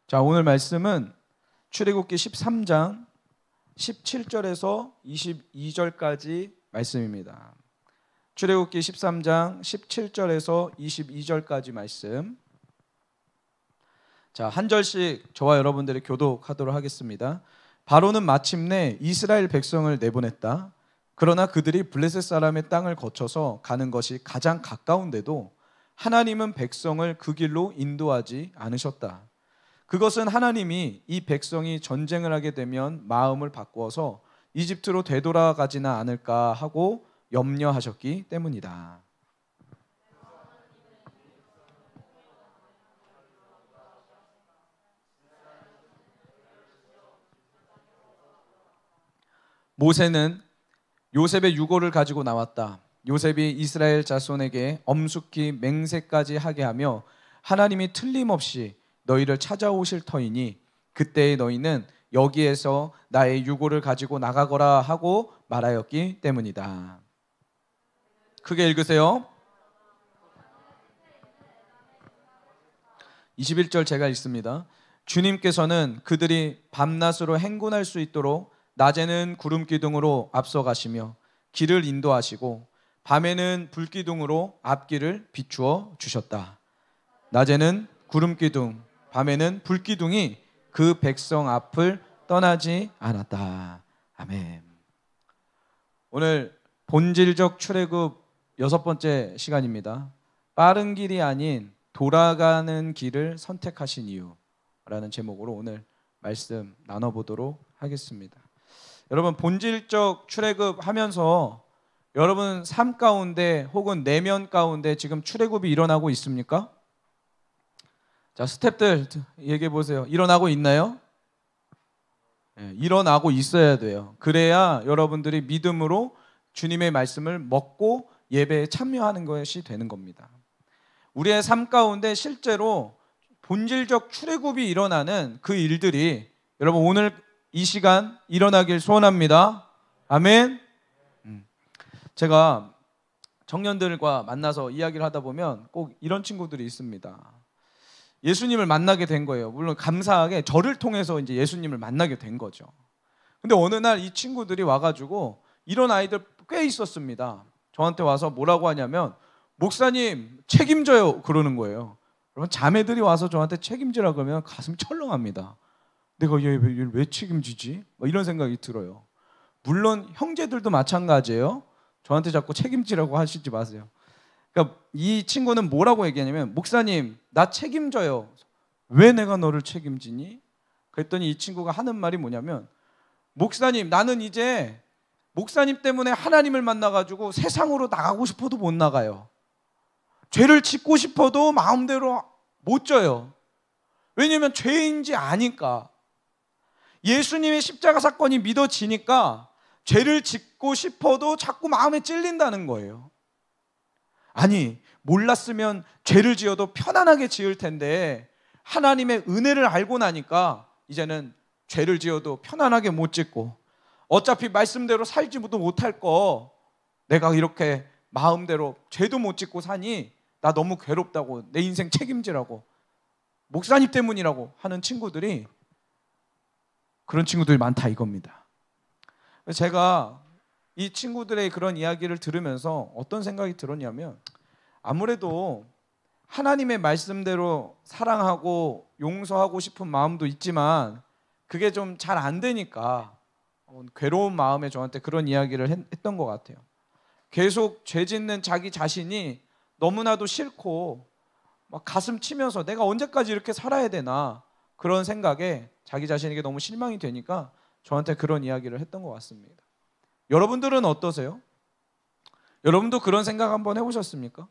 자, 오늘 말씀은 출애굽기 13장 17절에서 22절까지 말씀입니다. 출애굽기 13장 17절에서 22절까지 말씀. 자, 한 절씩 저와 여러분들이 교독하도록 하겠습니다. 바로는 마침내 이스라엘 백성을 내보냈다. 그러나 그들이 블레셋 사람의 땅을 거쳐서 가는 것이 가장 가까운데도 하나님은 백성을 그 길로 인도하지 않으셨다. 그것은 하나님이 이 백성이 전쟁을 하게 되면 마음을 바꾸어서 이집트로 되돌아가지는 않을까 하고 염려하셨기 때문이다. 모세는 요셉의 유고를 가지고 나왔다. 요셉이 이스라엘 자손에게 엄숙히 맹세까지 하게 하며 하나님이 틀림없이 너희를 찾아오실 터이니 그때의 너희는 여기에서 나의 유고를 가지고 나가거라 하고 말하였기 때문이다. 크게 읽으세요. 21절 제가 읽습니다. 주님께서는 그들이 밤낮으로 행군할 수 있도록 낮에는 구름 기둥으로 앞서가시며 길을 인도하시고 밤에는 불 기둥으로 앞길을 비추어 주셨다. 낮에는 구름 기둥, 밤에는 불 기둥이 그 백성 앞을 떠나지 않았다. 아멘. 오늘 본질적 출애굽 6번째 시간입니다. 빠른 길이 아닌 돌아가는 길을 선택하신 이유라는 제목으로 오늘 말씀 나눠보도록 하겠습니다. 여러분, 본질적 출애굽 하면서 여러분 삶 가운데 혹은 내면 가운데 지금 출애굽이 일어나고 있습니까? 자, 스탭들 얘기해 보세요. 일어나고 있나요? 네, 일어나고 있어야 돼요. 그래야 여러분들이 믿음으로 주님의 말씀을 먹고 예배에 참여하는 것이 되는 겁니다. 우리의 삶 가운데 실제로 본질적 출애굽이 일어나는 그 일들이 여러분 오늘 이 시간 일어나길 소원합니다. 아멘. 제가 청년들과 만나서 이야기를 하다 보면 꼭 이런 친구들이 있습니다. 예수님을 만나게 된 거예요. 물론 감사하게 저를 통해서 이제 예수님을 만나게 된 거죠. 근데 어느 날 이 친구들이 와가지고 이런 아이들 꽤 있었습니다. 저한테 와서 뭐라고 하냐면 목사님 책임져요 그러는 거예요. 그러면 자매들이 와서 저한테 책임지라 그러면 가슴이 철렁합니다. 내가 얘를 왜 책임지지? 이런 생각이 들어요. 물론 형제들도 마찬가지예요. 저한테 자꾸 책임지라고 하시지 마세요. 그러니까 이 친구는 뭐라고 얘기하냐면 목사님 나 책임져요. 왜 내가 너를 책임지니? 그랬더니 이 친구가 하는 말이 뭐냐면 목사님 나는 이제 목사님 때문에 하나님을 만나가지고 세상으로 나가고 싶어도 못 나가요. 죄를 짓고 싶어도 마음대로 못 져요. 왜냐하면 죄인지 아니까. 예수님의 십자가 사건이 믿어지니까 죄를 짓고 싶어도 자꾸 마음에 찔린다는 거예요. 아니 몰랐으면 죄를 지어도 편안하게 지을 텐데 하나님의 은혜를 알고 나니까 이제는 죄를 지어도 편안하게 못 짓고 어차피 말씀대로 살지도 못할 거 내가 이렇게 마음대로 죄도 못 짓고 사니 나 너무 괴롭다고 내 인생 책임지라고 목사님 때문이라고 하는 친구들이 그런 친구들이 많다 이겁니다. 제가 이 친구들의 그런 이야기를 들으면서 어떤 생각이 들었냐면 아무래도 하나님의 말씀대로 사랑하고 용서하고 싶은 마음도 있지만 그게 좀 잘 안 되니까 괴로운 마음에 저한테 그런 이야기를 했던 것 같아요. 계속 죄 짓는 자기 자신이 너무나도 싫고 막 가슴 치면서 내가 언제까지 이렇게 살아야 되나 그런 생각에 자기 자신에게 너무 실망이 되니까 저한테 그런 이야기를 했던 것 같습니다. 여러분들은 어떠세요? 여러분도 그런 생각 한번 해보셨습니까?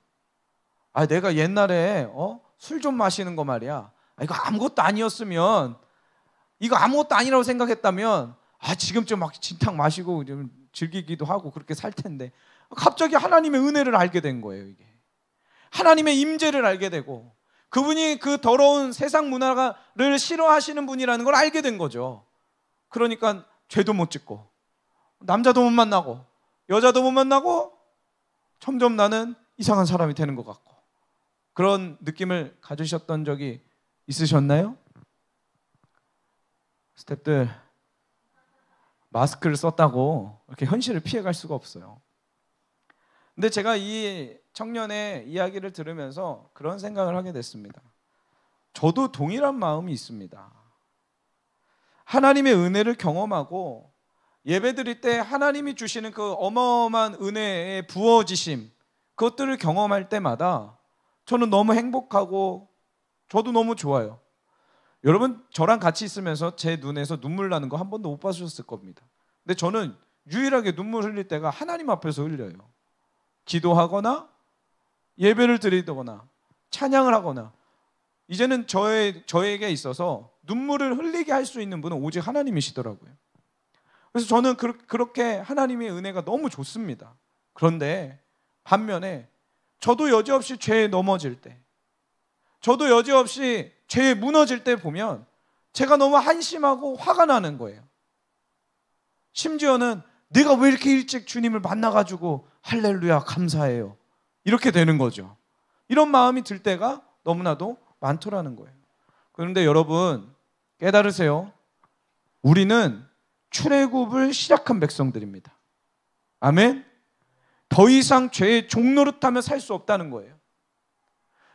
아, 내가 옛날에 술 좀 마시는 거 말이야. 이거 아무것도 아니었으면 이거 아무것도 아니라고 생각했다면 지금쯤 막 진탕 마시고 좀 즐기기도 하고 그렇게 살 텐데 갑자기 하나님의 은혜를 알게 된 거예요. 이게 하나님의 임재를 알게 되고 그분이 그 더러운 세상 문화를 싫어하시는 분이라는 걸 알게 된 거죠. 그러니까 죄도 못 짓고 남자도 못 만나고 여자도 못 만나고 점점 나는 이상한 사람이 되는 것 같고 그런 느낌을 가지셨던 적이 있으셨나요? 스태프들 마스크를 썼다고 이렇게 현실을 피해갈 수가 없어요. 근데 제가 이 청년의 이야기를 들으면서 그런 생각을 하게 됐습니다. 저도 동일한 마음이 있습니다. 하나님의 은혜를 경험하고 예배드릴 때 하나님이 주시는 그 어마어마한 은혜의 부어지심, 그것들을 경험할 때마다 저는 너무 행복하고 저도 너무 좋아요. 여러분, 저랑 같이 있으면서 제 눈에서 눈물 나는 거 한 번도 못 봐주셨을 겁니다. 근데 저는 유일하게 눈물 흘릴 때가 하나님 앞에서 흘려요. 기도하거나 예배를 드리거나 찬양을 하거나. 이제는 저에게 있어서 눈물을 흘리게 할 수 있는 분은 오직 하나님이시더라고요. 그래서 저는 그렇게 하나님의 은혜가 너무 좋습니다. 그런데 반면에 저도 여지없이 죄에 넘어질 때, 저도 여지없이 죄에 무너질 때 보면 제가 너무 한심하고 화가 나는 거예요. 심지어는 내가 왜 이렇게 일찍 주님을 만나가지고 할렐루야 감사해요, 이렇게 되는 거죠. 이런 마음이 들 때가 너무나도 많더라는 거예요. 그런데 여러분 깨달으세요. 우리는 출애굽을 시작한 백성들입니다. 아멘. 더 이상 죄의 종노릇하며 살 수 없다는 거예요.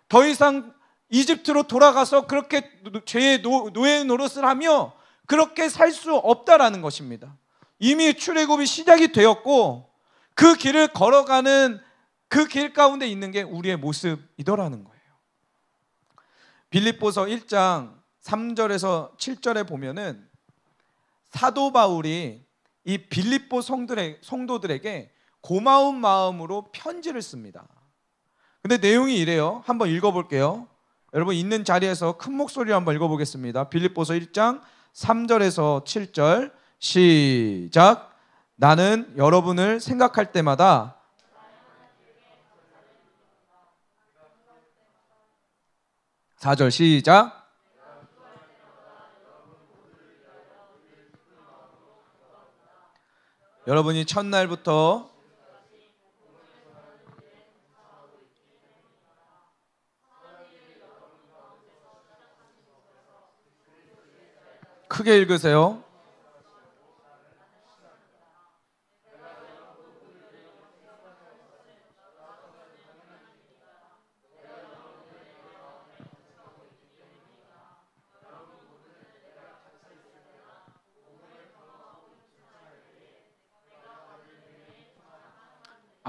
더 이상 이집트로 돌아가서 그렇게 죄의 노예 노릇을 하며 그렇게 살 수 없다라는 것입니다. 이미 출애굽이 시작이 되었고 그 길을 걸어가는 그 길 가운데 있는 게 우리의 모습이더라는 거예요. 빌립보서 1장 3절에서 7절에 보면은 사도 바울이 이 빌립보 성도들에게 고마운 마음으로 편지를 씁니다. 근데 내용이 이래요. 한번 읽어볼게요. 여러분 있는 자리에서 큰 목소리로 한번 읽어보겠습니다. 빌립보서 1장 3절에서 7절 시작. 나는 여러분을 생각할 때마다 4절 시작. 여러분이 첫날부터 크게 읽으세요.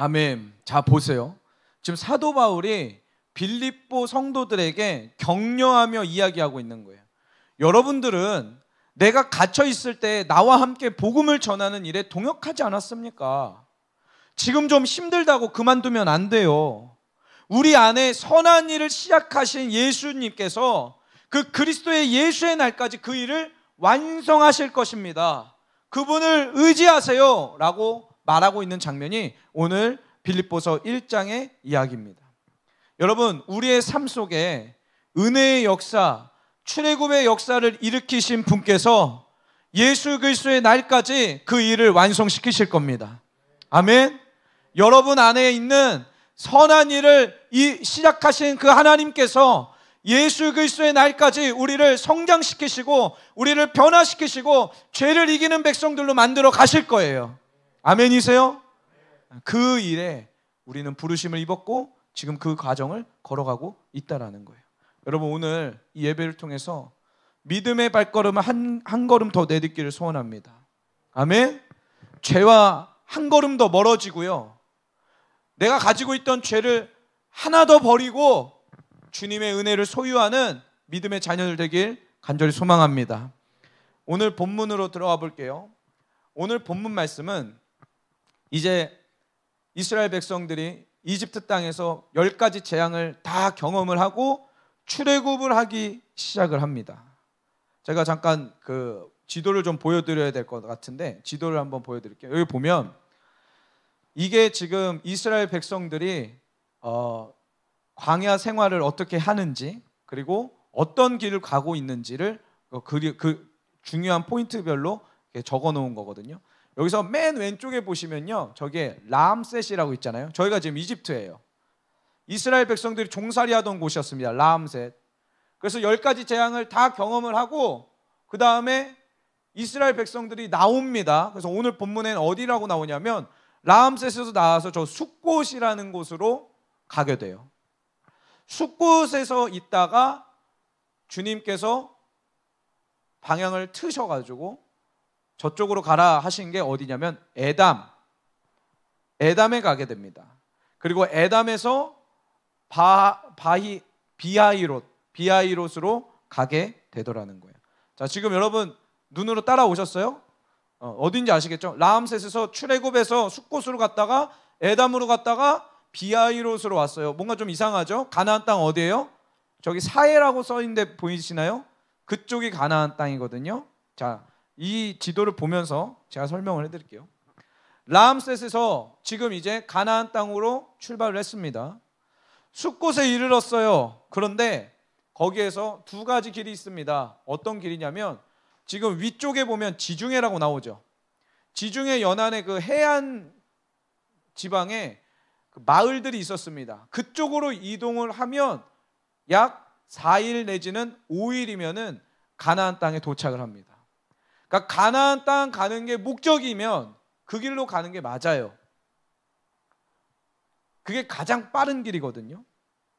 아멘. 자 보세요. 지금 사도 바울이 빌립보 성도들에게 격려하며 이야기하고 있는 거예요. 여러분들은 내가 갇혀 있을 때 나와 함께 복음을 전하는 일에 동역하지 않았습니까? 지금 좀 힘들다고 그만두면 안 돼요. 우리 안에 선한 일을 시작하신 예수님께서 그 그리스도의 예수의 날까지 그 일을 완성하실 것입니다. 그분을 의지하세요 라고 말하고 있는 장면이 오늘 빌립보서 1장의 이야기입니다. 여러분 우리의 삶 속에 은혜의 역사, 출애굽의 역사를 일으키신 분께서 예수 그리스도의 날까지 그 일을 완성시키실 겁니다. 아멘. 여러분 안에 있는 선한 일을 시작하신 그 하나님께서 예수 그리스도의 날까지 우리를 성장시키시고 우리를 변화시키시고 죄를 이기는 백성들로 만들어 가실 거예요. 아멘이세요? 그 일에 우리는 부르심을 입었고 지금 그 과정을 걸어가고 있다라는 거예요. 여러분 오늘 이 예배를 통해서 믿음의 발걸음을 한 걸음 더 내딛기를 소원합니다. 아멘. 죄와 한 걸음 더 멀어지고요, 내가 가지고 있던 죄를 하나 더 버리고 주님의 은혜를 소유하는 믿음의 자녀들 되길 간절히 소망합니다. 오늘 본문으로 들어가 볼게요. 오늘 본문 말씀은 이제 이스라엘 백성들이 이집트 땅에서 10가지 재앙을 다 경험을 하고 출애굽을 하기 시작을 합니다. 제가 잠깐 그 지도를 좀 보여드려야 될 것 같은데 지도를 한번 보여드릴게요. 여기 보면 이게 지금 이스라엘 백성들이 광야 생활을 어떻게 하는지 그리고 어떤 길을 가고 있는지를 그 중요한 포인트별로 적어 놓은 거거든요. 여기서 맨 왼쪽에 보시면요, 저게 라암셋이라고 있잖아요. 저희가 지금 이집트예요. 이스라엘 백성들이 종살이 하던 곳이었습니다. 라암셋. 그래서 10가지 재앙을 다 경험을 하고 그 다음에 이스라엘 백성들이 나옵니다. 그래서 오늘 본문엔 어디라고 나오냐면 라암셋에서 나와서 저 숫곳이라는 곳으로 가게 돼요. 숫곳에서 있다가 주님께서 방향을 트셔가지고 저쪽으로 가라 하신 게 어디냐면 에담에 가게 됩니다. 그리고 에담에서 비하이롯으로 가게 되더라는 거예요. 자, 지금 여러분 눈으로 따라오셨어요? 어딘지 아시겠죠? 라암셋에서 출애굽에서 숫곳으로 갔다가 에담으로 갔다가 비하이롯으로 왔어요. 뭔가 좀 이상하죠? 가나안 땅 어디예요? 저기 사해라고 써 있는데 보이시나요? 그쪽이 가나안 땅이거든요. 자, 이 지도를 보면서 제가 설명을 해드릴게요. 라암셋에서 지금 이제 가나안 땅으로 출발을 했습니다. 숫곳에 이르렀어요. 그런데 거기에서 두 가지 길이 있습니다. 어떤 길이냐면 지금 위쪽에 보면 지중해라고 나오죠. 지중해 연안의 그 해안 지방에 그 마을들이 있었습니다. 그쪽으로 이동을 하면 약 4일 내지는 5일이면은 가나안 땅에 도착을 합니다. 그러니까 가나안 땅 가는 게 목적이면 그 길로 가는 게 맞아요. 그게 가장 빠른 길이거든요.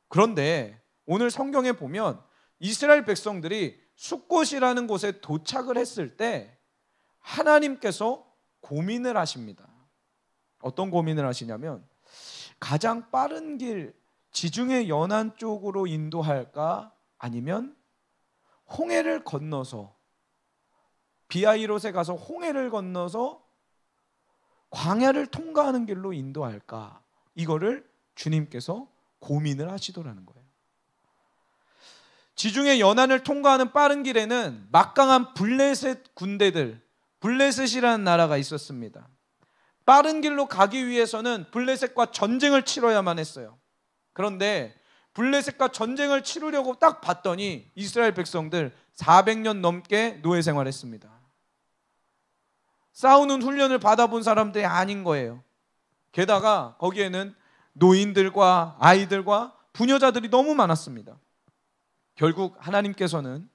그런데 오늘 성경에 보면 이스라엘 백성들이 숫곳이라는 곳에 도착을 했을 때 하나님께서 고민을 하십니다. 어떤 고민을 하시냐면 가장 빠른 길 지중해 연안 쪽으로 인도할까 아니면 홍해를 건너서 비하이롯에 가서 홍해를 건너서 광야를 통과하는 길로 인도할까, 이거를 주님께서 고민을 하시더라는 거예요. 지중해 연안을 통과하는 빠른 길에는 막강한 블레셋 군대들, 블레셋이라는 나라가 있었습니다. 빠른 길로 가기 위해서는 블레셋과 전쟁을 치러야만 했어요. 그런데 블레셋과 전쟁을 치르려고 딱 봤더니 이스라엘 백성들 400년 넘게 노예 생활했습니다. 싸우는 훈련을 받아본 사람들이 아닌 거예요. 게다가 거기에는 노인들과 아이들과 부녀자들이 너무 많았습니다. 결국 하나님께서는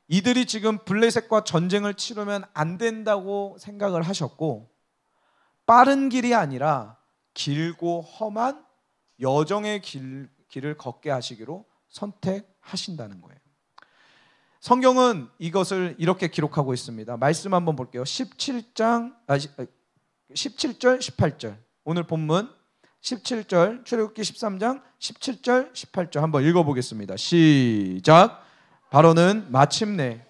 이들이 지금 블레셋과 전쟁을 치르면 안 된다고 생각을 하셨고, 빠른 길이 아니라 길고 험한 여정의 길을 걷게 하시기로 선택하신다는 거예요. 성경은 이것을 이렇게 기록하고 있습니다. 말씀 한번 볼게요. 17절 18절. 오늘 본문 17절, 출애굽기 13장 17절 18절 한번 읽어보겠습니다. 시작. 바로는 마침내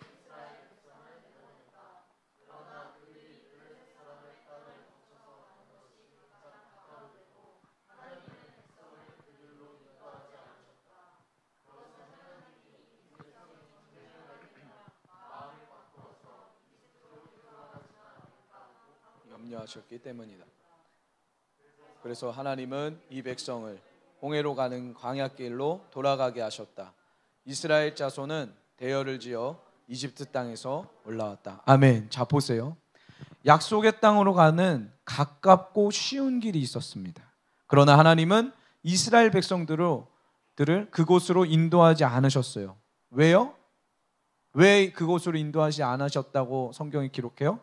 염려하셨기 때문이다. 그래서 하나님은 이 백성을 홍해로 가는 광야길로 돌아가게 하셨다. 이스라엘 자손은 대열을 지어 이집트 땅에서 올라왔다. 아멘. 자, 보세요. 약속의 땅으로 가는 가깝고 쉬운 길이 있었습니다. 그러나 하나님은 이스라엘 백성들을 그곳으로 인도하지 않으셨어요. 왜요? 왜 그곳으로 인도하지 않으셨다고 성경이 기록해요?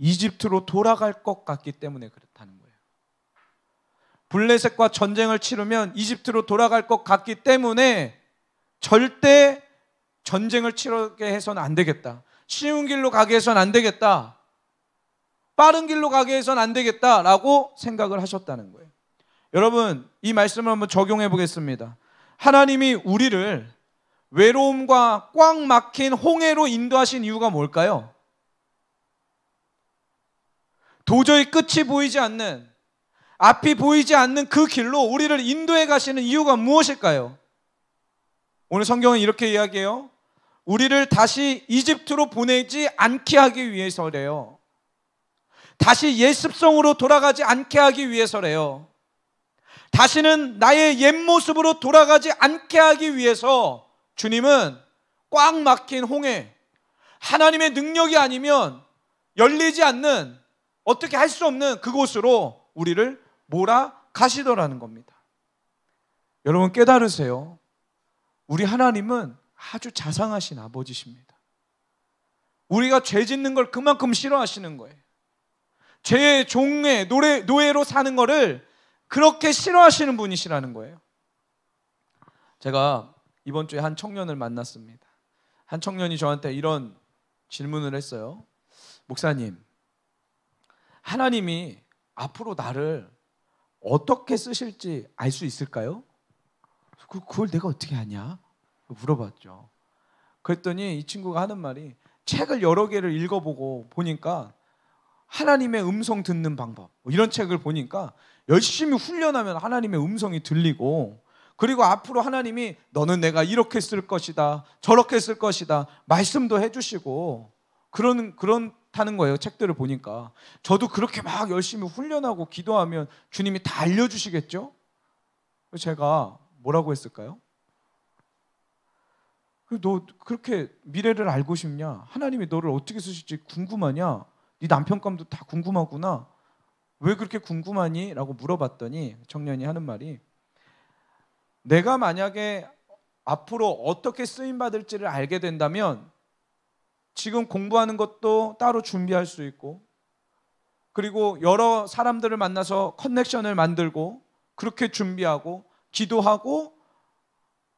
이집트로 돌아갈 것 같기 때문에 그렇다는 거예요. 블레셋과 전쟁을 치르면 이집트로 돌아갈 것 같기 때문에 절대 전쟁을 치르게 해서는 안 되겠다. 쉬운 길로 가게 해서는 안 되겠다. 빠른 길로 가게 해서는 안 되겠다라고 생각을 하셨다는 거예요. 여러분, 이 말씀을 한번 적용해 보겠습니다. 하나님이 우리를 외로움과 꽉 막힌 홍해로 인도하신 이유가 뭘까요? 도저히 끝이 보이지 않는, 앞이 보이지 않는 그 길로 우리를 인도해 가시는 이유가 무엇일까요? 오늘 성경은 이렇게 이야기해요. 우리를 다시 이집트로 보내지 않게 하기 위해서래요. 다시 옛 습성으로 돌아가지 않게 하기 위해서래요. 다시는 나의 옛 모습으로 돌아가지 않게 하기 위해서 주님은 꽉 막힌 홍해, 하나님의 능력이 아니면 열리지 않는, 어떻게 할 수 없는 그곳으로 우리를 몰아가시더라는 겁니다. 여러분 깨달으세요. 우리 하나님은 아주 자상하신 아버지십니다. 우리가 죄 짓는 걸 그만큼 싫어하시는 거예요. 죄의 종에 노예로 사는 거를 그렇게 싫어하시는 분이시라는 거예요. 제가 이번 주에 한 청년을 만났습니다. 한 청년이 저한테 이런 질문을 했어요. 목사님, 하나님이 앞으로 나를 어떻게 쓰실지 알 수 있을까요? 그걸 내가 어떻게 아냐? 물어봤죠. 그랬더니 이 친구가 하는 말이, 책을 여러 개를 읽어보고 보니까 하나님의 음성 듣는 방법, 이런 책을 보니까 열심히 훈련하면 하나님의 음성이 들리고, 그리고 앞으로 하나님이 너는 내가 이렇게 쓸 것이다, 저렇게 쓸 것이다 말씀도 해주시고 그렇다는 거예요. 책들을 보니까. 저도 그렇게 막 열심히 훈련하고 기도하면 주님이 다 알려주시겠죠? 제가 뭐라고 했을까요? 너 그렇게 미래를 알고 싶냐? 하나님이 너를 어떻게 쓰실지 궁금하냐? 네 남편감도 다 궁금하구나. 왜 그렇게 궁금하니? 라고 물어봤더니 청년이 하는 말이, 내가 만약에 앞으로 어떻게 쓰임받을지를 알게 된다면 지금 공부하는 것도 따로 준비할 수 있고, 그리고 여러 사람들을 만나서 커넥션을 만들고 그렇게 준비하고 기도하고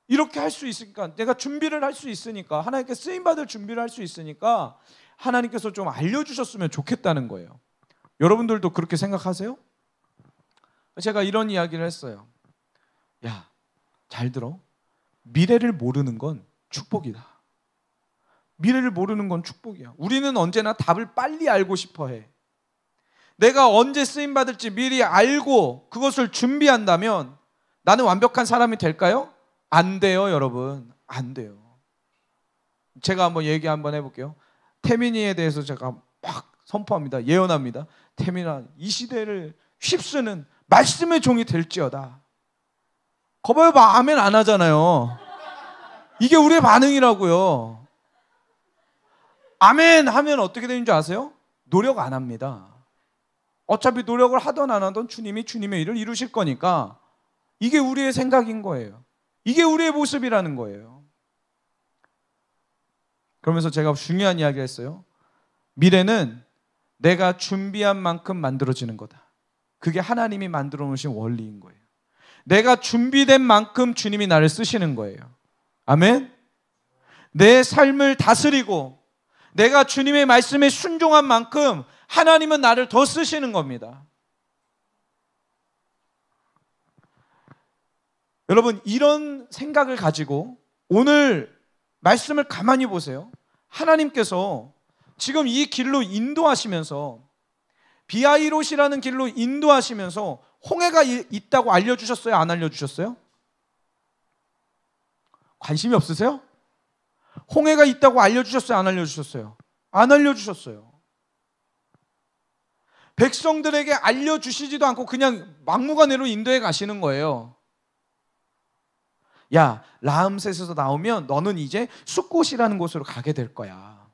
이렇게 할 수 있으니까, 내가 준비를 할 수 있으니까, 하나님께 쓰임받을 준비를 할 수 있으니까 하나님께서 좀 알려주셨으면 좋겠다는 거예요. 여러분들도 그렇게 생각하세요? 제가 이런 이야기를 했어요. 야, 잘 들어. 미래를 모르는 건 축복이다. 미래를 모르는 건 축복이야. 우리는 언제나 답을 빨리 알고 싶어 해. 내가 언제 쓰임받을지 미리 알고 그것을 준비한다면 나는 완벽한 사람이 될까요? 안 돼요, 여러분. 안 돼요. 제가 한번 얘기 한번 해볼게요. 태민이에 대해서 제가 막 선포합니다. 예언합니다. 태민아, 이 시대를 휩쓰는 말씀의 종이 될지어다. 거봐요, 아멘 안 하잖아요. 이게 우리의 반응이라고요. 아멘 하면 어떻게 되는 줄 아세요? 노력 안 합니다. 어차피 노력을 하던 안 하던 주님이 주님의 일을 이루실 거니까 이게 우리의 생각인 거예요. 이게 우리의 모습이라는 거예요. 그러면서 제가 중요한 이야기를 했어요. 미래는 내가 준비한 만큼 만들어지는 거다. 그게 하나님이 만들어 놓으신 원리인 거예요. 내가 준비된 만큼 주님이 나를 쓰시는 거예요. 아멘? 내 삶을 다스리고 내가 주님의 말씀에 순종한 만큼 하나님은 나를 더 쓰시는 겁니다. 여러분, 이런 생각을 가지고 오늘 말씀을 가만히 보세요. 하나님께서 지금 이 길로 인도하시면서, 비아이롯이라는 길로 인도하시면서 홍해가 있다고 알려주셨어요? 안 알려주셨어요? 관심이 없으세요? 홍해가 있다고 알려주셨어요? 안 알려주셨어요? 안 알려주셨어요. 백성들에게 알려주시지도 않고 그냥 막무가내로 인도해 가시는 거예요. 야, 라암셋에서 나오면 너는 이제 숫곳이라는 곳으로 가게 될 거야.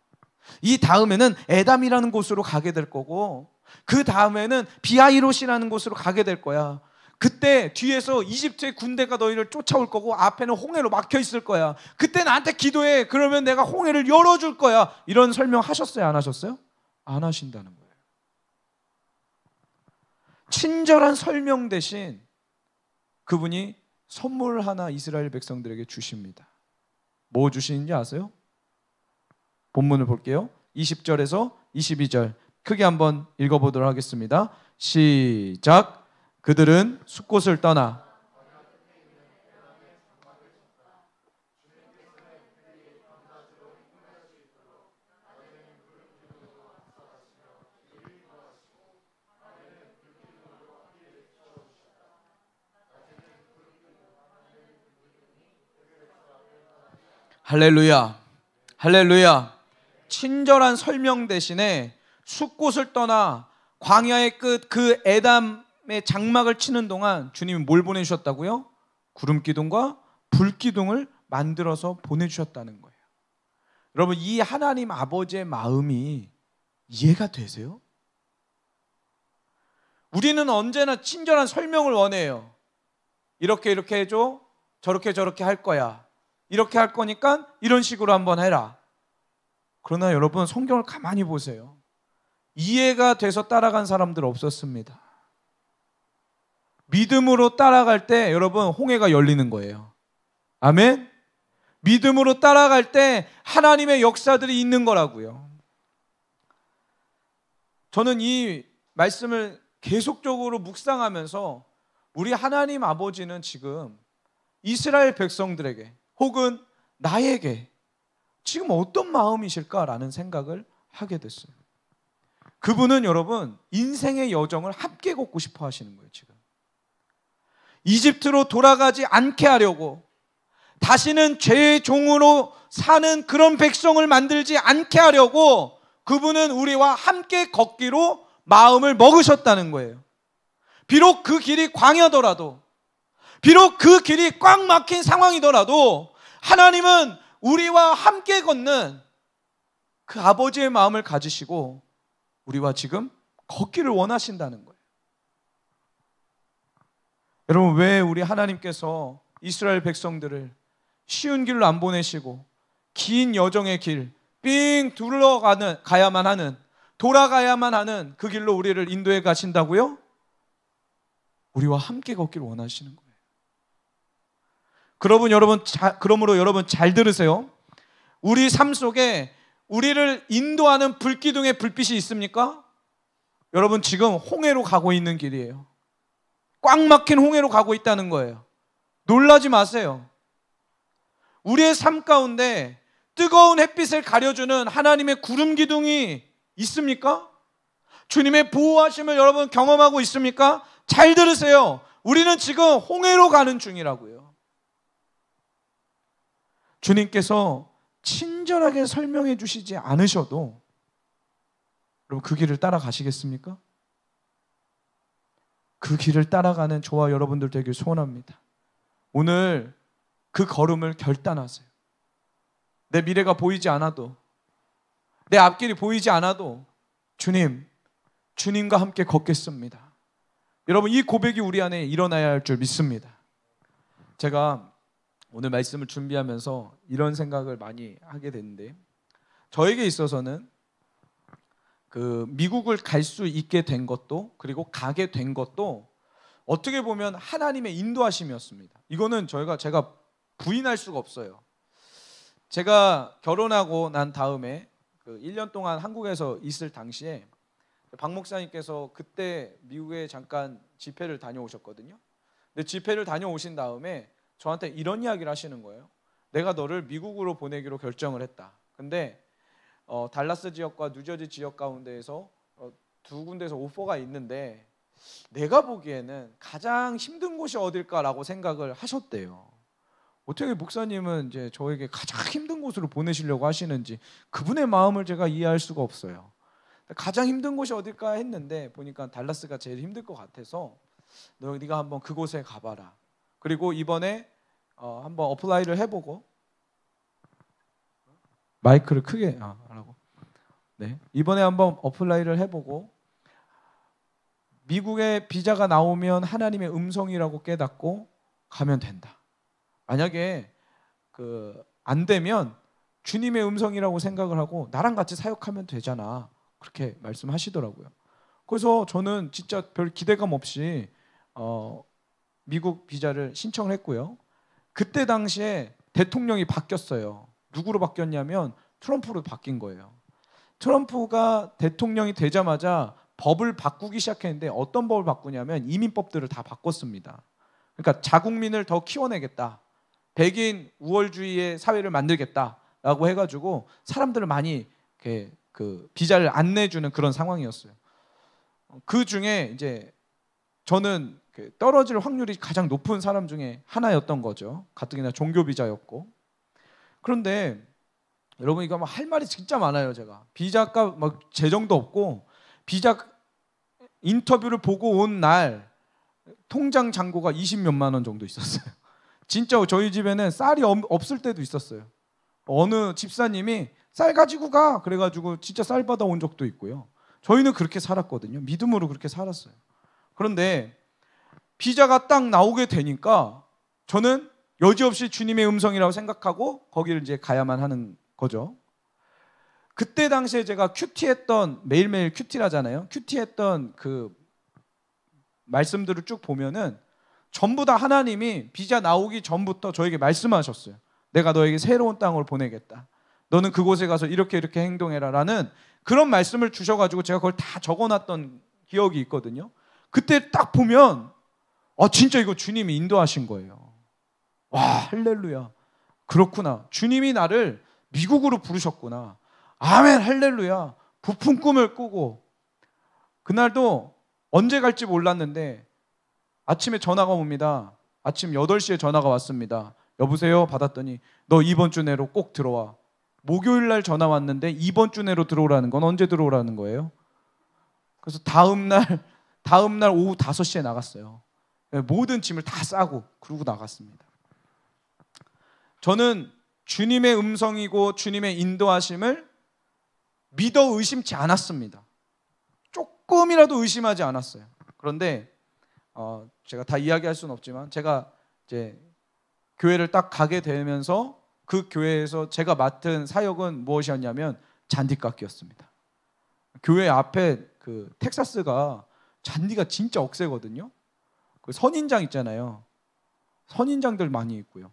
이 다음에는 에담이라는 곳으로 가게 될 거고, 그 다음에는 비아이롯이라는 곳으로 가게 될 거야. 그때 뒤에서 이집트의 군대가 너희를 쫓아올 거고 앞에는 홍해로 막혀 있을 거야. 그때 나한테 기도해. 그러면 내가 홍해를 열어줄 거야. 이런 설명 하셨어요? 안 하셨어요? 안 하신다는 거예요. 친절한 설명 대신 그분이 선물 하나 이스라엘 백성들에게 주십니다. 뭐 주시는지 아세요? 본문을 볼게요. 20절에서 22절 크게 한번 읽어보도록 하겠습니다. 시작. 그들은 숫곳을 떠나 할렐루야, 할렐루야. 친절한 설명 대신에 숫곳을 떠나 광야의 끝 그 에담의 장막을 치는 동안 주님이 뭘 보내주셨다고요? 구름기둥과 불기둥을 만들어서 보내주셨다는 거예요. 여러분, 이 하나님 아버지의 마음이 이해가 되세요? 우리는 언제나 친절한 설명을 원해요. 이렇게 해줘, 저렇게 할 거야. 이렇게 할 거니까 이런 식으로 한번 해라. 그러나 여러분 성경을 가만히 보세요. 이해가 돼서 따라간 사람들 없었습니다. 믿음으로 따라갈 때 여러분 홍해가 열리는 거예요. 아멘? 믿음으로 따라갈 때 하나님의 역사들이 있는 거라고요. 저는 이 말씀을 계속적으로 묵상하면서 우리 하나님 아버지는 지금 이스라엘 백성들에게 혹은 나에게 지금 어떤 마음이실까라는 생각을 하게 됐어요. 그분은 여러분 인생의 여정을 함께 걷고 싶어 하시는 거예요. 지금 이집트로 돌아가지 않게 하려고, 다시는 죄의 종으로 사는 그런 백성을 만들지 않게 하려고 그분은 우리와 함께 걷기로 마음을 먹으셨다는 거예요. 비록 그 길이 광야더라도, 비록 그 길이 꽉 막힌 상황이더라도 하나님은 우리와 함께 걷는 그 아버지의 마음을 가지시고 우리와 지금 걷기를 원하신다는 거예요. 여러분, 왜 우리 하나님께서 이스라엘 백성들을 쉬운 길로 안 보내시고 긴 여정의 길, 삥 가야만 하는, 돌아가야만 하는 그 길로 우리를 인도해 가신다고요? 우리와 함께 걷기를 원하시는 거예요. 그러므로 여러분 잘 들으세요. 우리 삶 속에 우리를 인도하는 불기둥의 불빛이 있습니까? 여러분 지금 홍해로 가고 있는 길이에요. 꽉 막힌 홍해로 가고 있다는 거예요. 놀라지 마세요. 우리의 삶 가운데 뜨거운 햇빛을 가려주는 하나님의 구름 기둥이 있습니까? 주님의 보호하심을 여러분 경험하고 있습니까? 잘 들으세요. 우리는 지금 홍해로 가는 중이라고요. 주님께서 친절하게 설명해 주시지 않으셔도 여러분 그 길을 따라가시겠습니까? 그 길을 따라가는 저와 여러분들 되길 소원합니다. 오늘 그 걸음을 결단하세요. 내 미래가 보이지 않아도, 내 앞길이 보이지 않아도 주님과 함께 걷겠습니다. 여러분 이 고백이 우리 안에 일어나야 할 줄 믿습니다. 제가 오늘 말씀을 준비하면서 이런 생각을 많이 하게 됐는데, 저에게 있어서는 그 미국을 갈 수 있게 된 것도, 그리고 가게 된 것도 어떻게 보면 하나님의 인도하심이었습니다. 이거는 제가 부인할 수가 없어요. 제가 결혼하고 난 다음에 그 1년 동안 한국에서 있을 당시에 박 목사님께서 그때 미국에 잠깐 집회를 다녀오셨거든요. 근데 집회를 다녀오신 다음에 저한테 이런 이야기를 하시는 거예요. 내가 너를 미국으로 보내기로 결정을 했다. 근데 달라스 지역과 뉴저지 지역 가운데에서 두 군데에서 오퍼가 있는데 내가 보기에는 가장 힘든 곳이 어딜까라고 생각을 하셨대요. 어떻게 목사님은 이제 저에게 가장 힘든 곳으로 보내시려고 하시는지 그분의 마음을 제가 이해할 수가 없어요. 가장 힘든 곳이 어딜까 했는데 보니까 달라스가 제일 힘들 것 같아서 네가 한번 그곳에 가봐라. 그리고 이번에 한번 어플라이를 해보고, 마이크를 크게 하라고. 네, 이번에 한번 어플라이를 해보고 미국의 비자가 나오면 하나님의 음성이라고 깨닫고 가면 된다. 만약에 안 되면 주님의 음성이라고 생각을 하고 나랑 같이 사역하면 되잖아. 그렇게 말씀하시더라고요. 그래서 저는 진짜 별 기대감 없이 미국 비자를 신청을 했고요. 그때 당시에 대통령이 바뀌었어요. 누구로 바뀌었냐면 트럼프로 바뀐 거예요. 트럼프가 대통령이 되자마자 법을 바꾸기 시작했는데 어떤 법을 바꾸냐면 이민법들을 다 바꿨습니다. 그러니까 자국민을 더 키워내겠다. 백인 우월주의의 사회를 만들겠다라고 해가지고 사람들을 많이 그 비자를 안 내주는 그런 상황이었어요. 그 중에 이제 저는 떨어질 확률이 가장 높은 사람 중에 하나였던 거죠. 가뜩이나 종교 비자였고. 그런데 여러분 이거 할 말이 진짜 많아요. 제가 비자가 막 재정도 없고 비자 인터뷰를 보고 온 날 통장 잔고가 20몇만 원 정도 있었어요. 진짜 저희 집에는 쌀이 없을 때도 있었어요. 어느 집사님이 쌀 가지고 가 그래가지고 진짜 쌀 받아온 적도 있고요. 저희는 그렇게 살았거든요. 믿음으로 그렇게 살았어요. 그런데 비자가 딱 나오게 되니까 저는 여지없이 주님의 음성이라고 생각하고 거기를 이제 가야만 하는 거죠. 그때 당시에 제가 큐티했던, 매일매일 큐티라잖아요. 큐티했던 그 말씀들을 쭉 보면은 전부 다 하나님이 비자 나오기 전부터 저에게 말씀하셨어요. 내가 너에게 새로운 땅을 보내겠다. 너는 그곳에 가서 이렇게 이렇게 행동해라 라는 그런 말씀을 주셔가지고 제가 그걸 다 적어놨던 기억이 있거든요. 그때 딱 보면 진짜 이거 주님이 인도하신 거예요. 와, 할렐루야. 그렇구나. 주님이 나를 미국으로 부르셨구나. 아멘, 할렐루야. 부푼 꿈을 꾸고, 그날도 언제 갈지 몰랐는데 아침에 전화가 옵니다. 아침 8시에 전화가 왔습니다. 여보세요? 받았더니 너 이번 주 내로 꼭 들어와. 목요일 날 전화 왔는데 이번 주 내로 들어오라는 건 언제 들어오라는 거예요? 그래서 다음 날 오후 5시에 나갔어요. 모든 짐을 다 싸고 그러고 나갔습니다. 저는 주님의 음성이고 주님의 인도하심을 믿어 의심치 않았습니다. 조금이라도 의심하지 않았어요. 그런데 제가 다 이야기할 수는 없지만 제가 이제 교회를 딱 가게 되면서 그 교회에서 제가 맡은 사역은 무엇이었냐면 잔디깎기였습니다. 교회 앞에 그 텍사스가 잔디가 진짜 억세거든요. 그 선인장 있잖아요. 선인장들 많이 있고요.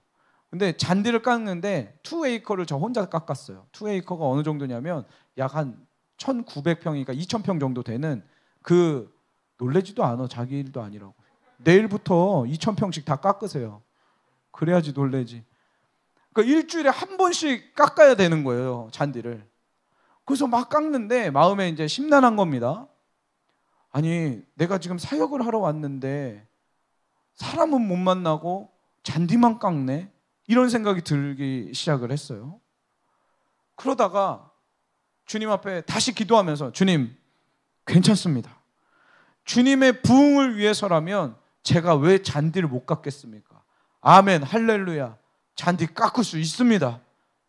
근데 잔디를 깎는데 2에이커를 저 혼자 깎았어요. 2에이커가 어느 정도냐면 약 한 1900평이니까 2000평 정도 되는, 그 놀래지도 않아. 자기 일도 아니라고. 내일부터 2000평씩 다 깎으세요. 그래야지 놀래지. 그러니까 일주일에 한 번씩 깎아야 되는 거예요, 잔디를. 그래서 막 깎는데 마음에 이제 심란한 겁니다. 아니, 내가 지금 사역을 하러 왔는데 사람은 못 만나고 잔디만 깎네? 이런 생각이 들기 시작을 했어요. 그러다가 주님 앞에 다시 기도하면서, 주님, 괜찮습니다. 주님의 부흥을 위해서라면 제가 왜 잔디를 못 깎겠습니까? 아멘, 할렐루야. 잔디 깎을 수 있습니다.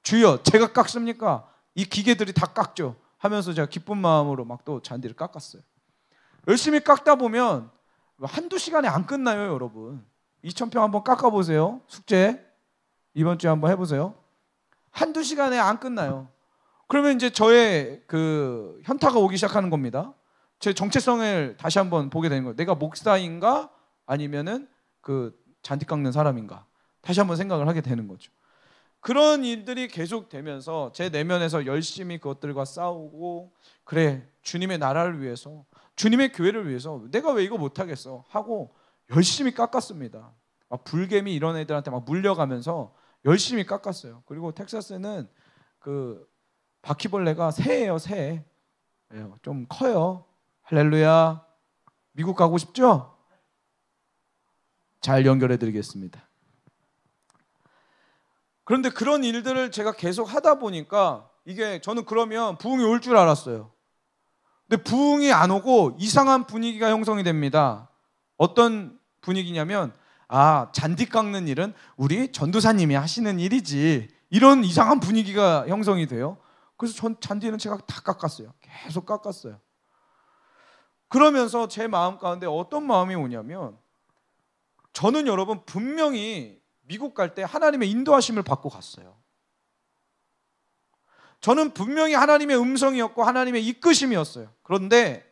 주여, 제가 깎습니까? 이 기계들이 다 깎죠 하면서 제가 기쁜 마음으로 막 또 잔디를 깎았어요. 열심히 깎다 보면 한두 시간에 안 끝나요, 여러분. 2000평 한번 깎아보세요. 숙제 이번 주에 한번 해보세요. 한두 시간에 안 끝나요. 그러면 이제 저의 그 현타가 오기 시작하는 겁니다. 제 정체성을 다시 한번 보게 되는 거예요. 내가 목사인가 아니면은 그 잔디 깎는 사람인가, 다시 한번 생각을 하게 되는 거죠. 그런 일들이 계속되면서 제 내면에서 열심히 그것들과 싸우고, 그래, 주님의 나라를 위해서, 주님의 교회를 위해서 내가 왜 이거 못하겠어 하고 열심히 깎았습니다. 막 불개미 이런 애들한테 막 물려가면서 열심히 깎았어요. 그리고 텍사스는 그 바퀴벌레가 새예요, 새. 좀 커요. 할렐루야. 미국 가고 싶죠? 잘 연결해 드리겠습니다. 그런데 그런 일들을 제가 계속 하다 보니까 이게, 저는 그러면 부흥이 올 줄 알았어요. 근데 부흥이 안 오고 이상한 분위기가 형성이 됩니다. 어떤 분위기냐면, 잔디 깎는 일은 우리 전도사님이 하시는 일이지, 이런 이상한 분위기가 형성이 돼요. 그래서 전 잔디는 제가 다 깎았어요. 계속 깎았어요. 그러면서 제 마음 가운데 어떤 마음이 오냐면, 저는 여러분 분명히 미국 갈 때 하나님의 인도하심을 받고 갔어요. 저는 분명히 하나님의 음성이었고 하나님의 이끄심이었어요. 그런데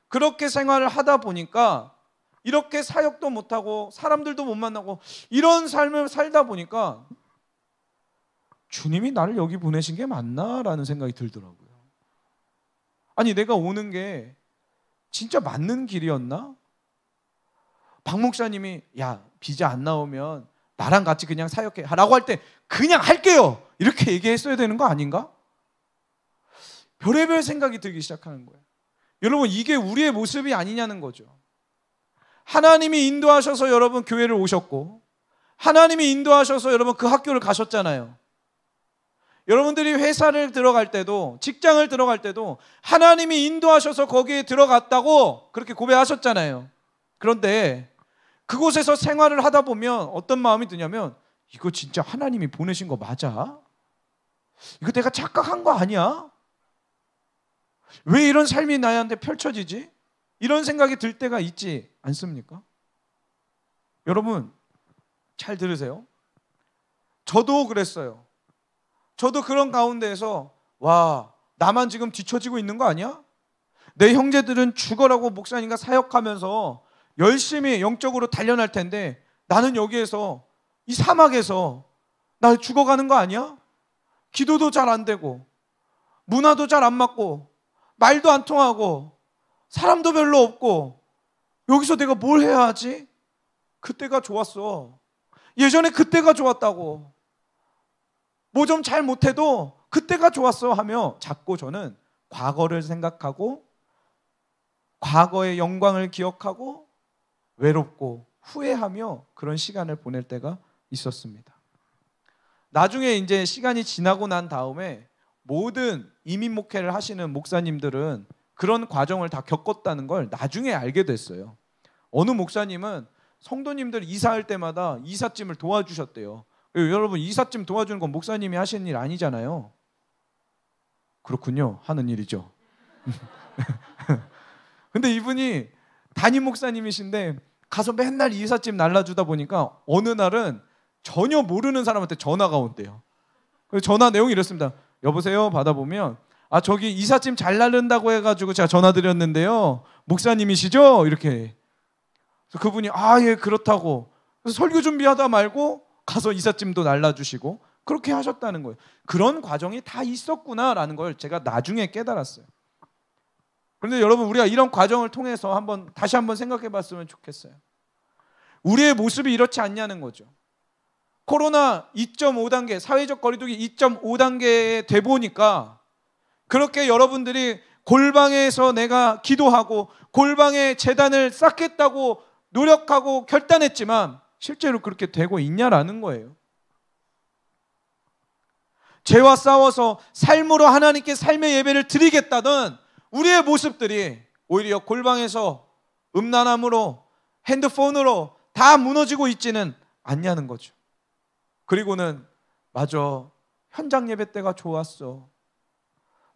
그렇게 생활을 하다 보니까, 이렇게 사역도 못하고 사람들도 못 만나고 이런 삶을 살다 보니까 주님이 나를 여기 보내신 게 맞나라는 생각이 들더라고요. 아니, 내가 오는 게 진짜 맞는 길이었나? 박 목사님이 야, 비자 안 나오면 나랑 같이 그냥 사역해 라고 할 때 그냥 할게요 이렇게 얘기했어야 되는 거 아닌가? 별의별 생각이 들기 시작하는 거예요. 여러분, 이게 우리의 모습이 아니냐는 거죠. 하나님이 인도하셔서 여러분 교회를 오셨고, 하나님이 인도하셔서 여러분 그 학교를 가셨잖아요. 여러분들이 회사를 들어갈 때도, 직장을 들어갈 때도 하나님이 인도하셔서 거기에 들어갔다고 그렇게 고백하셨잖아요. 그런데 그곳에서 생활을 하다 보면 어떤 마음이 드냐면, 이거 진짜 하나님이 보내신 거 맞아? 이거 내가 착각한 거 아니야? 왜 이런 삶이 나한테 펼쳐지지? 이런 생각이 들 때가 있지 않습니까? 여러분, 잘 들으세요. 저도 그랬어요. 저도 그런 가운데에서, 와, 나만 지금 뒤처지고 있는 거 아니야? 내 형제들은 죽어라고 목사님과 사역하면서 열심히 영적으로 단련할 텐데 나는 여기에서 이 사막에서 나 죽어가는 거 아니야? 기도도 잘 안 되고 문화도 잘 안 맞고 말도 안 통하고 사람도 별로 없고 여기서 내가 뭘 해야 하지? 그때가 좋았어. 예전에 그때가 좋았다고. 뭐 좀 잘 못해도 그때가 좋았어 하며 자꾸 저는 과거를 생각하고 과거의 영광을 기억하고 외롭고 후회하며 그런 시간을 보낼 때가 있었습니다. 나중에 이제 시간이 지나고 난 다음에 모든 이민 목회를 하시는 목사님들은 그런 과정을 다 겪었다는 걸 나중에 알게 됐어요. 어느 목사님은 성도님들 이사할 때마다 이삿짐을 도와주셨대요. 여러분, 이삿짐 도와주는 건 목사님이 하시는 일 아니잖아요. 그렇군요. 하는 일이죠. 근데 이분이 담임 목사님이신데 가서 맨날 이삿짐 날라주다 보니까 어느 날은 전혀 모르는 사람한테 전화가 온대요. 그래서 전화 내용이 이렇습니다. 여보세요? 받아보면 저기 이삿짐 잘 날른다고 해가지고 제가 전화 드렸는데요. 목사님이시죠? 이렇게. 그래서 그분이 예 그렇다고. 그래서 설교 준비하다 말고 가서 이삿짐도 날라주시고 그렇게 하셨다는 거예요. 그런 과정이 다 있었구나라는 걸 제가 나중에 깨달았어요. 그런데 여러분, 우리가 이런 과정을 통해서 다시 한번 생각해 봤으면 좋겠어요. 우리의 모습이 이렇지 않냐는 거죠. 코로나 2.5단계, 사회적 거리두기 2.5단계에 돼 보니까 그렇게 여러분들이 골방에서 내가 기도하고 골방에 제단을 쌓겠다고 노력하고 결단했지만 실제로 그렇게 되고 있냐라는 거예요. 죄와 싸워서 삶으로 하나님께 삶의 예배를 드리겠다던 우리의 모습들이 오히려 골방에서 음란함으로 핸드폰으로 다 무너지고 있지는 않냐는 거죠. 그리고는 맞아, 현장 예배 때가 좋았어.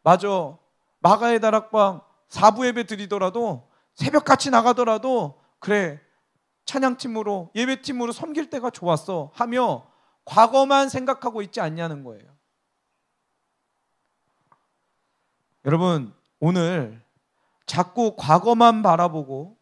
맞아, 마가의 다락방 4부 예배 드리더라도 새벽같이 나가더라도 그래, 찬양팀으로 예배팀으로 섬길 때가 좋았어 하며 과거만 생각하고 있지 않냐는 거예요. 여러분, 오늘 자꾸 과거만 바라보고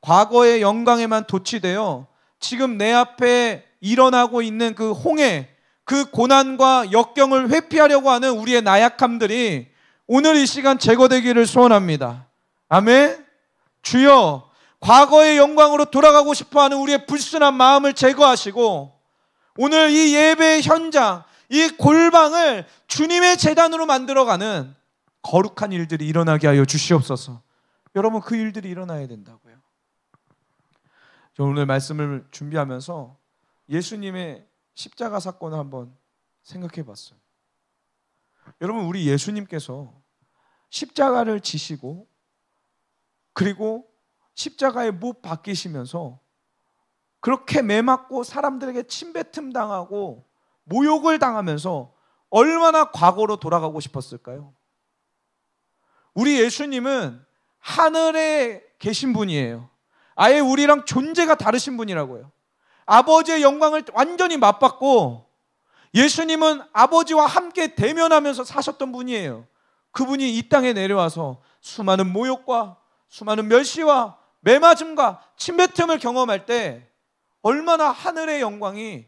과거의 영광에만 도취되어 지금 내 앞에 일어나고 있는 그 홍해, 그 고난과 역경을 회피하려고 하는 우리의 나약함들이 오늘 이 시간 제거되기를 소원합니다. 아멘. 주여, 과거의 영광으로 돌아가고 싶어하는 우리의 불순한 마음을 제거하시고 오늘 이 예배의 현장, 이 골방을 주님의 제단으로 만들어가는 거룩한 일들이 일어나게 하여 주시옵소서. 여러분, 그 일들이 일어나야 된다고요. 저 오늘 말씀을 준비하면서 예수님의 십자가 사건을 한번 생각해 봤어요. 여러분, 우리 예수님께서 십자가를 지시고 그리고 십자가에 못 박히시면서 그렇게 매맞고 사람들에게 침뱉음 당하고 모욕을 당하면서 얼마나 과거로 돌아가고 싶었을까요? 우리 예수님은 하늘에 계신 분이에요. 아예 우리랑 존재가 다르신 분이라고요. 아버지의 영광을 완전히 맛봤고 예수님은 아버지와 함께 대면하면서 사셨던 분이에요. 그분이 이 땅에 내려와서 수많은 모욕과 수많은 멸시와 매맞음과 침뱉음을 경험할 때 얼마나 하늘의 영광이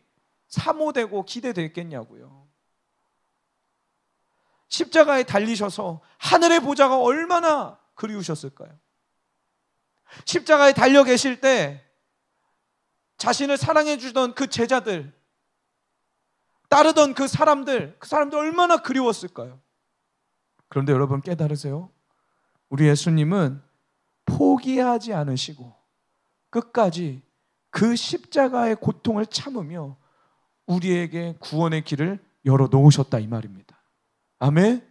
사모되고 기대됐겠냐고요. 십자가에 달리셔서 하늘의 보좌가 얼마나 그리우셨을까요? 십자가에 달려 계실 때 자신을 사랑해 주던 그 제자들, 따르던 그 사람들 얼마나 그리웠을까요? 그런데 여러분 깨달으세요? 우리 예수님은 포기하지 않으시고 끝까지 그 십자가의 고통을 참으며 우리에게 구원의 길을 열어놓으셨다 이 말입니다. 아멘.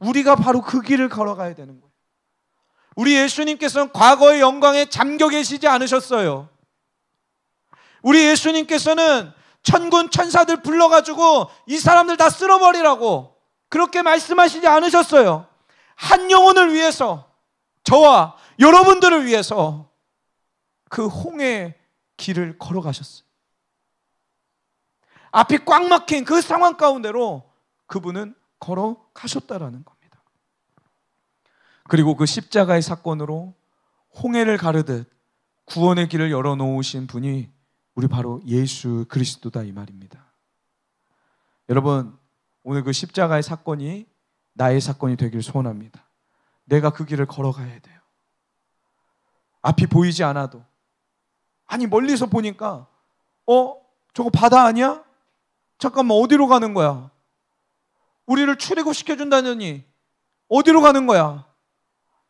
우리가 바로 그 길을 걸어가야 되는 거예요. 우리 예수님께서는 과거의 영광에 잠겨 계시지 않으셨어요. 우리 예수님께서는 천군 천사들 불러가지고 이 사람들 다 쓸어버리라고 그렇게 말씀하시지 않으셨어요. 한 영혼을 위해서, 저와 여러분들을 위해서 그 홍해의 길을 걸어가셨어요. 앞이 꽉 막힌 그 상황 가운데로 그분은 걸어가셨다라는 겁니다. 그리고 그 십자가의 사건으로 홍해를 가르듯 구원의 길을 열어놓으신 분이 우리 바로 예수 그리스도다 이 말입니다. 여러분, 오늘 그 십자가의 사건이 나의 사건이 되길 소원합니다. 내가 그 길을 걸어가야 돼요. 앞이 보이지 않아도, 아니 멀리서 보니까 저거 바다 아니야? 잠깐만, 어디로 가는 거야? 우리를 출애굽시켜준다느니 어디로 가는 거야?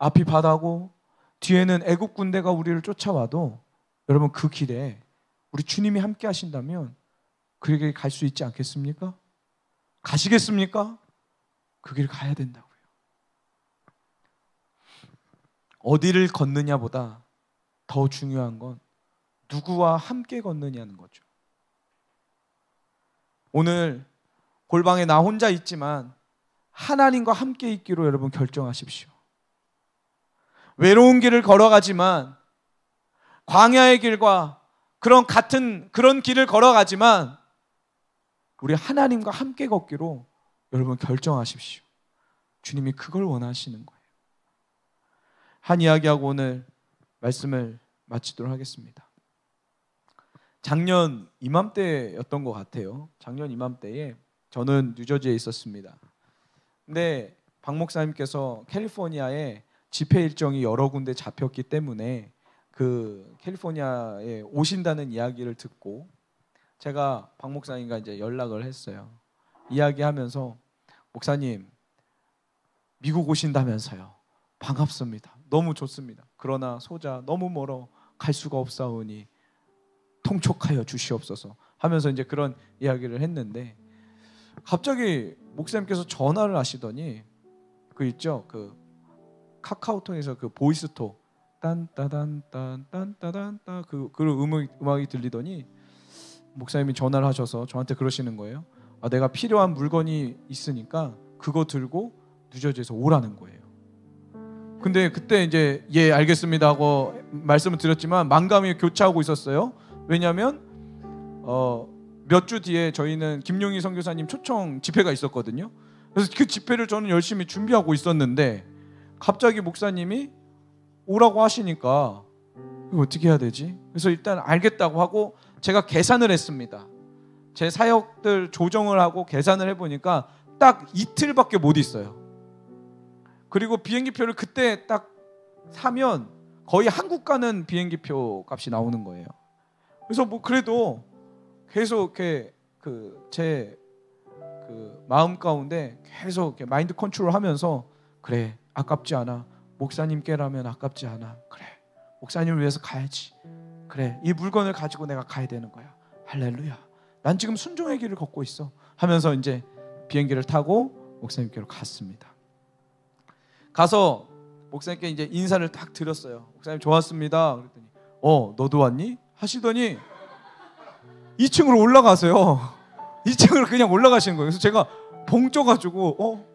앞이 바다고 뒤에는 애국 군대가 우리를 쫓아와도 여러분, 그 길에 우리 주님이 함께 하신다면 그 길에 갈 수 있지 않겠습니까? 가시겠습니까? 그 길 가야 된다고요. 어디를 걷느냐보다 더 중요한 건 누구와 함께 걷느냐는 거죠. 오늘 골방에 나 혼자 있지만 하나님과 함께 있기로 여러분 결정하십시오. 외로운 길을 걸어가지만, 광야의 길과 그런 길을 걸어가지만 우리 하나님과 함께 걷기로 여러분 결정하십시오. 주님이 그걸 원하시는 거예요. 한 이야기하고 오늘 말씀을 마치도록 하겠습니다. 작년 이맘때였던 것 같아요. 작년 이맘때에 저는 뉴저지에 있었습니다. 근데 박 목사님께서 캘리포니아에 집회 일정이 여러 군데 잡혔기 때문에 그 캘리포니아에 오신다는 이야기를 듣고 제가 박 목사님과 이제 연락을 했어요. 이야기하면서, 목사님 미국 오신다면서요. 반갑습니다. 너무 좋습니다. 그러나 소자 너무 멀어 갈 수가 없사오니 통촉하여 주시옵소서 하면서 이제 그런 이야기를 했는데, 갑자기 목사님께서 전화를 하시더니 그 있죠, 그 카카오톡에서 그 보이스톡 딴따단딴딴따단따 그 음악이 들리더니 목사님이 전화를 하셔서 저한테 그러시는 거예요. 내가 필요한 물건이 있으니까 그거 들고 뉴저지에서 오라는 거예요. 근데 그때 이제 예 알겠습니다 하고 말씀을 드렸지만 만감이 교차하고 있었어요. 왜냐하면 몇 주 뒤에 저희는 김용희 선교사님 초청 집회가 있었거든요. 그래서 그 집회를 저는 열심히 준비하고 있었는데 갑자기 목사님이 오라고 하시니까 이거 어떻게 해야 되지? 그래서 일단 알겠다고 하고 제가 계산을 했습니다. 제 사역들 조정을 하고 계산을 해보니까 딱 이틀밖에 못 있어요. 그리고 비행기표를 그때 딱 사면 거의 한국 가는 비행기표 값이 나오는 거예요. 그래서 뭐 그래도 계속 이렇게 제 마음 가운데 계속 이렇게 마인드 컨트롤하면서, 그래 아깝지 않아, 목사님께라면 아깝지 않아, 그래 목사님을 위해서 가야지, 그래 이 물건을 가지고 내가 가야 되는 거야, 할렐루야, 난 지금 순종의 길을 걷고 있어 하면서 이제 비행기를 타고 목사님께로 갔습니다. 가서 목사님께 이제 인사를 딱 드렸어요. 목사님 좋았습니다. 그랬더니 너도 왔니? 하시더니 2층으로 올라가세요. 2층으로 그냥 올라가시는 거예요. 그래서 제가 봉 쪄가지고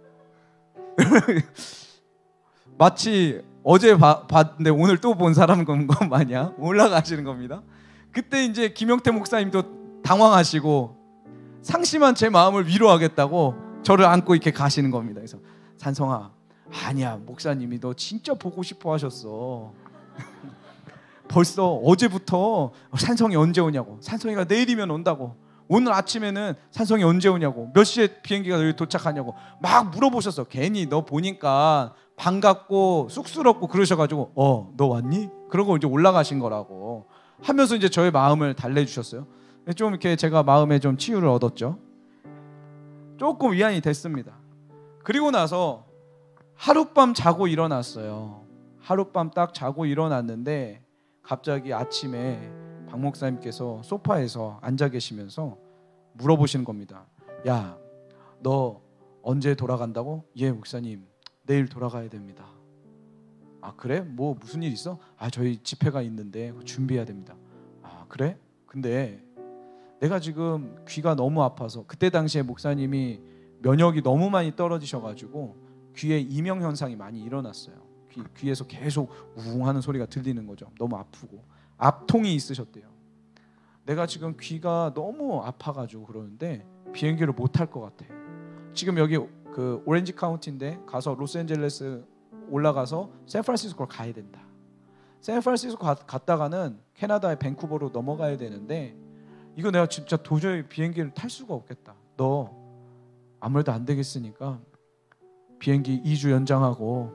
마치 어제 봤는데 오늘 또 본 사람 것 마냥 올라가시는 겁니다. 그때 이제 김영태 목사님도 당황하시고 상심한 제 마음을 위로하겠다고 저를 안고 이렇게 가시는 겁니다. 그래서 산성아, 아니야 목사님이 너 진짜 보고 싶어 하셨어. 벌써 어제부터 산성이 언제 오냐고, 산성이가 내일이면 온다고, 오늘 아침에는 산성이 언제 오냐고, 몇 시에 비행기가 여기 도착하냐고 막 물어보셨어. 괜히 너 보니까 반갑고 쑥스럽고 그러셔가지고 너 왔니? 그러고 이제 올라가신 거라고 하면서 이제 저의 마음을 달래주셨어요. 좀 이렇게 제가 마음에 좀 치유를 얻었죠. 조금 위안이 됐습니다. 그리고 나서 하룻밤 자고 일어났어요. 하룻밤 딱 자고 일어났는데 갑자기 아침에 박 목사님께서 소파에서 앉아 계시면서 물어보시는 겁니다. 야, 너 언제 돌아간다고? 예 목사님, 내일 돌아가야 됩니다. 아 그래? 뭐 무슨 일 있어? 저희 집회가 있는데 준비해야 됩니다. 아 그래? 근데 내가 지금 귀가 너무 아파서, 그때 당시에 목사님이 면역이 너무 많이 떨어지셔가지고 귀에 이명 현상이 많이 일어났어요. 귀에서 계속 우웅 하는 소리가 들리는 거죠. 너무 아프고 압통이 있으셨대요. 내가 지금 귀가 너무 아파가지고 그러는데 비행기를 못 탈 것 같아. 지금 여기 그 오렌지 카운티인데 가서 로스앤젤레스 올라가서 샌프란시스코로 가야 된다. 샌프란시스코 갔다가는 캐나다의 밴쿠버로 넘어가야 되는데 이거 내가 진짜 도저히 비행기를 탈 수가 없겠다. 너 아무래도 안 되겠으니까 비행기 2주 연장하고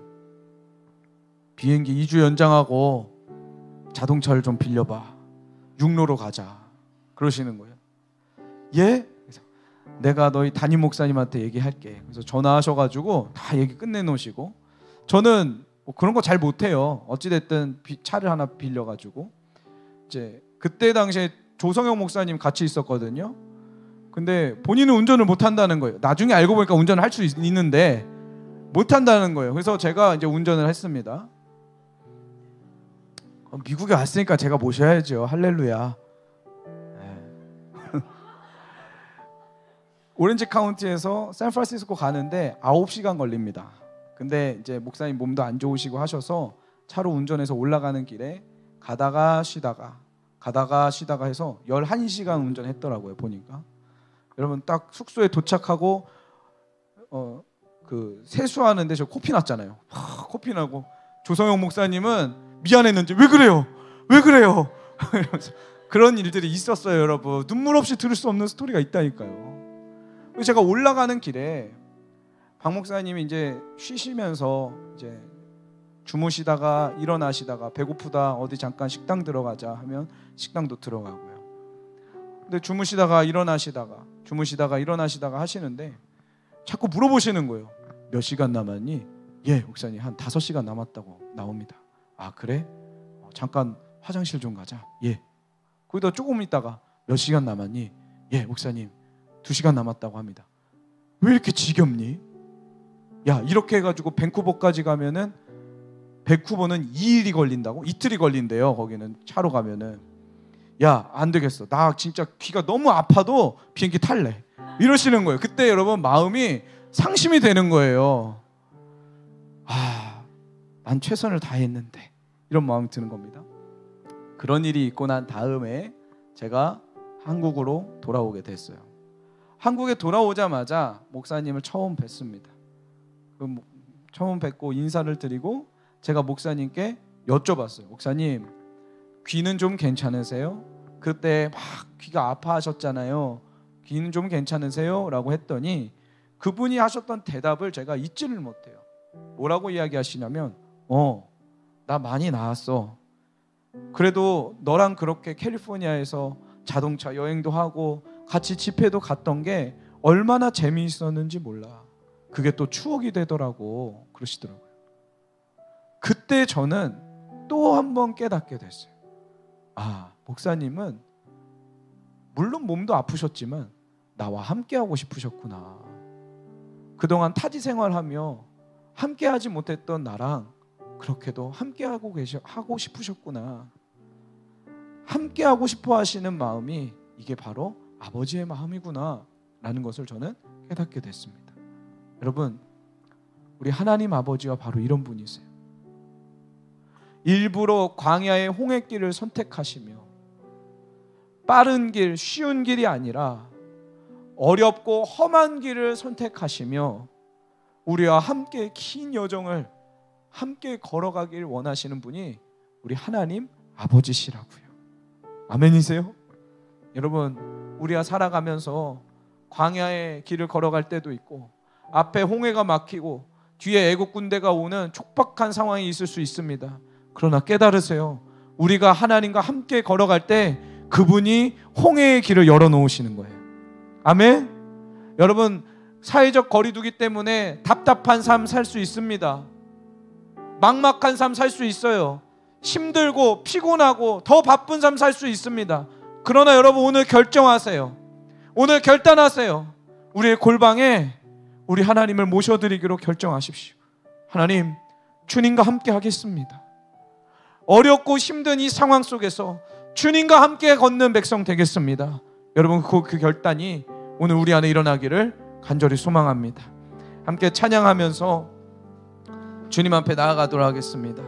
자동차를 좀 빌려봐. 육로로 가자. 그러시는 거예요. 예? 그래서 내가 너희 담임 목사님한테 얘기할게. 그래서 전화하셔가지고 다 얘기 끝내놓으시고, 저는 뭐 그런 거 잘 못해요. 어찌됐든 차를 하나 빌려가지고 이제 그때 당시에 조성영 목사님 같이 있었거든요. 근데 본인은 운전을 못한다는 거예요. 나중에 알고 보니까 운전을 할 수 있는데 못한다는 거예요. 그래서 제가 이제 운전을 했습니다. 미국에 왔으니까 제가 모셔야죠. 할렐루야. 네. 오렌지 카운티에서 샌프란시스코 가는데 9시간 걸립니다. 근데 이제 목사님 몸도 안 좋으시고 하셔서 차로 운전해서 올라가는 길에 가다가 쉬다가 해서 11시간 운전했더라고요. 보니까 여러분 딱 숙소에 도착하고 그 세수하는데 저 코피 났잖아요. 코피 나고 조성영 목사님은 미안했는지 왜 그래요? 이러면서 그런 일들이 있었어요. 여러분 눈물 없이 들을 수 없는 스토리가 있다니까요. 제가 올라가는 길에 박 목사님이 이제 쉬시면서 이제 주무시다가 일어나시다가 배고프다 어디 잠깐 식당 들어가자 하면 식당도 들어가고요. 근데 주무시다가 일어나시다가 하시는데 자꾸 물어보시는 거예요. 몇 시간 남았니? 예, 목사님 한 5시간 남았다고 나옵니다. 아 그래? 잠깐 화장실 좀 가자. 예. 거기다 조금 있다가 몇 시간 남았니? 예, 목사님 2시간 남았다고 합니다. 왜 이렇게 지겹니? 야, 이렇게 해가지고 밴쿠버까지 가면은 밴쿠버는 2일이 걸린다고? 이틀이 걸린대요. 거기는 차로 가면은. 야, 안 되겠어. 나 진짜 귀가 너무 아파도 비행기 탈래. 이러시는 거예요. 그때 여러분 마음이 상심이 되는 거예요. 아, 난 최선을 다했는데 이런 마음이 드는 겁니다. 그런 일이 있고 난 다음에 제가 한국으로 돌아오게 됐어요. 한국에 돌아오자마자 목사님을 처음 뵀습니다. 처음 뵙고 인사를 드리고 제가 목사님께 여쭤봤어요. 목사님, 귀는 좀 괜찮으세요? 그때 막 귀가 아파하셨잖아요. 귀는 좀 괜찮으세요? 라고 했더니 그분이 하셨던 대답을 제가 잊지를 못해요. 뭐라고 이야기하시냐면 나 많이 나았어. 그래도 너랑 그렇게 캘리포니아에서 자동차 여행도 하고 같이 집회도 갔던 게 얼마나 재미있었는지 몰라. 그게 또 추억이 되더라고. 그러시더라고요. 그때 저는 또 한 번 깨닫게 됐어요. 아, 목사님은 물론 몸도 아프셨지만 나와 함께하고 싶으셨구나. 그동안 타지 생활하며 함께하지 못했던 나랑 그렇게도 함께하고 하고 싶으셨구나. 함께하고 싶어 하시는 마음이 이게 바로 아버지의 마음이구나 라는 것을 저는 깨닫게 됐습니다. 여러분, 우리 하나님 아버지와 바로 이런 분이세요. 일부러 광야의 홍해길을 선택하시며 빠른 길, 쉬운 길이 아니라 어렵고 험한 길을 선택하시며 우리와 함께 긴 여정을 함께 걸어가길 원하시는 분이 우리 하나님 아버지시라고요. 아멘이세요? 여러분, 우리가 살아가면서 광야의 길을 걸어갈 때도 있고 앞에 홍해가 막히고 뒤에 애국 군대가 오는 촉박한 상황이 있을 수 있습니다. 그러나 깨달으세요. 우리가 하나님과 함께 걸어갈 때 그분이 홍해의 길을 열어놓으시는 거예요. 아멘? 여러분, 사회적 거리두기 때문에 답답한 삶 살 수 있습니다. 막막한 삶 살 수 있어요. 힘들고 피곤하고 더 바쁜 삶 살 수 있습니다. 그러나 여러분, 오늘 결정하세요. 오늘 결단하세요. 우리의 골방에 우리 하나님을 모셔드리기로 결정하십시오. 하나님, 주님과 함께 하겠습니다. 어렵고 힘든 이 상황 속에서 주님과 함께 걷는 백성 되겠습니다. 여러분, 그 결단이 오늘 우리 안에 일어나기를 간절히 소망합니다. 함께 찬양하면서 주님 앞에 나아가도록 하겠습니다.